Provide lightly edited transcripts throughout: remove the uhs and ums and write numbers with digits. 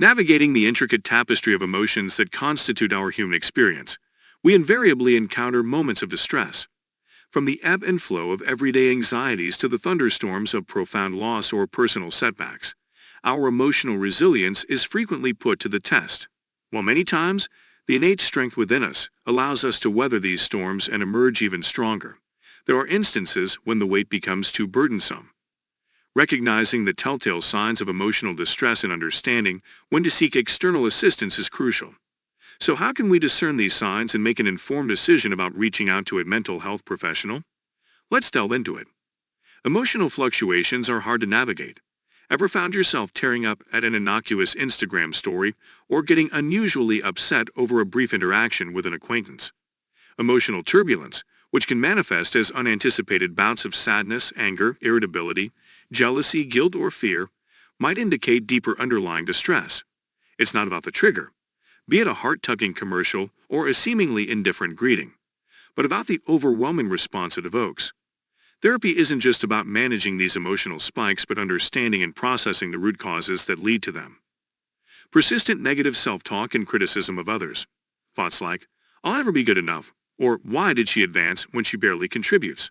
Navigating the intricate tapestry of emotions that constitute our human experience, we invariably encounter moments of distress. From the ebb and flow of everyday anxieties to the thunderstorms of profound loss or personal setbacks, our emotional resilience is frequently put to the test. While many times, the innate strength within us allows us to weather these storms and emerge even stronger, there are instances when the weight becomes too burdensome. Recognizing the telltale signs of emotional distress and understanding when to seek external assistance is crucial. So how can we discern these signs and make an informed decision about reaching out to a mental health professional? Let's delve into it. Emotional fluctuations are hard to navigate. Ever found yourself tearing up at an innocuous Instagram story or getting unusually upset over a brief interaction with an acquaintance? Emotional turbulence, which can manifest as unanticipated bouts of sadness, anger, irritability, jealousy, guilt, or fear, might indicate deeper underlying distress. It's not about the trigger, be it a heart-tugging commercial or a seemingly indifferent greeting, but about the overwhelming response it evokes. Therapy isn't just about managing these emotional spikes, but understanding and processing the root causes that lead to them. Persistent negative self-talk and criticism of others. Thoughts like, "I'll never be good enough," or "Why did she advance when she barely contributes?"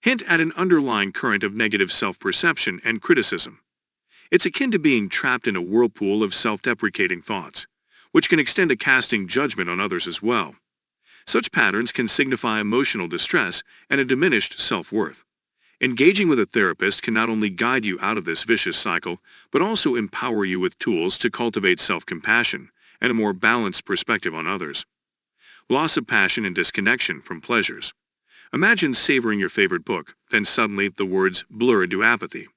hint at an underlying current of negative self-perception and criticism. It's akin to being trapped in a whirlpool of self-deprecating thoughts, which can extend to casting judgment on others as well. Such patterns can signify emotional distress and a diminished self-worth. Engaging with a therapist can not only guide you out of this vicious cycle, but also empower you with tools to cultivate self-compassion and a more balanced perspective on others. Loss of passion and disconnection from pleasures. Imagine savoring your favorite book, then suddenly the words blur into apathy.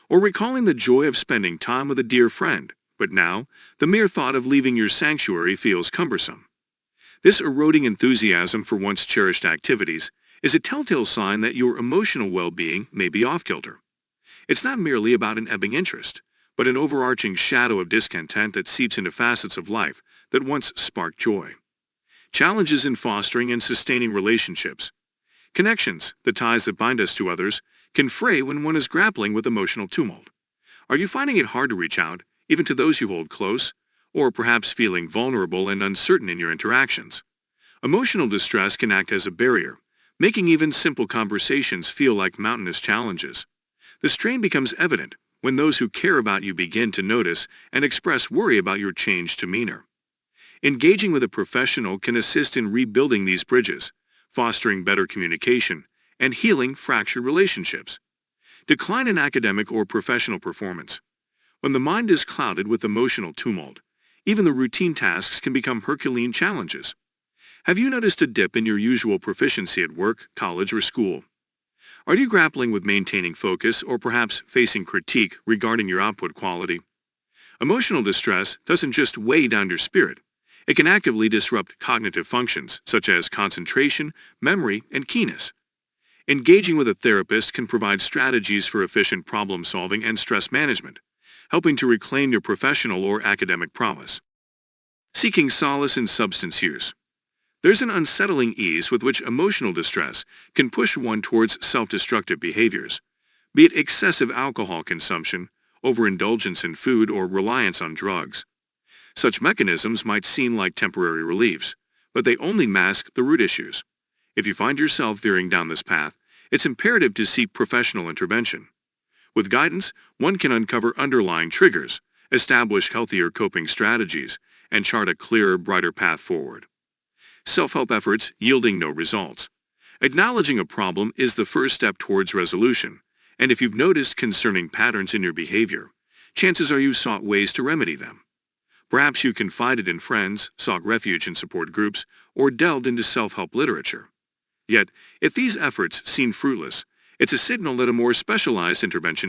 Or recalling the joy of spending time with a dear friend, but now, the mere thought of leaving your sanctuary feels cumbersome. This eroding enthusiasm for once cherished activities is a telltale sign that your emotional well-being may be off-kilter. It's not merely about an ebbing interest, but an overarching shadow of discontent that seeps into facets of life that once sparked joy. Challenges in fostering and sustaining relationships. Connections, the ties that bind us to others, can fray when one is grappling with emotional tumult. Are you finding it hard to reach out, even to those you hold close, or perhaps feeling vulnerable and uncertain in your interactions? Emotional distress can act as a barrier, making even simple conversations feel like mountainous challenges. The strain becomes evident when those who care about you begin to notice and express worry about your changed demeanor. Engaging with a professional can assist in rebuilding these bridges, fostering better communication, and healing fractured relationships. Decline in academic or professional performance. When the mind is clouded with emotional tumult, even the routine tasks can become Herculean challenges. Have you noticed a dip in your usual proficiency at work, college, or school? Are you grappling with maintaining focus or perhaps facing critique regarding your output quality? Emotional distress doesn't just weigh down your spirit. It can actively disrupt cognitive functions such as concentration, memory, and keenness. Engaging with a therapist can provide strategies for efficient problem solving and stress management, helping to reclaim your professional or academic prowess. Seeking solace in substance use. There's an unsettling ease with which emotional distress can push one towards self-destructive behaviors, be it excessive alcohol consumption, overindulgence in food, or reliance on drugs. Such mechanisms might seem like temporary reliefs, but they only mask the root issues. If you find yourself veering down this path, it's imperative to seek professional intervention. With guidance, one can uncover underlying triggers, establish healthier coping strategies, and chart a clearer, brighter path forward. Self-help efforts yielding no results. Acknowledging a problem is the first step towards resolution, and if you've noticed concerning patterns in your behavior, chances are you sought ways to remedy them. Perhaps you confided in friends, sought refuge in support groups, or delved into self-help literature. Yet, if these efforts seem fruitless, it's a signal that a more specialized intervention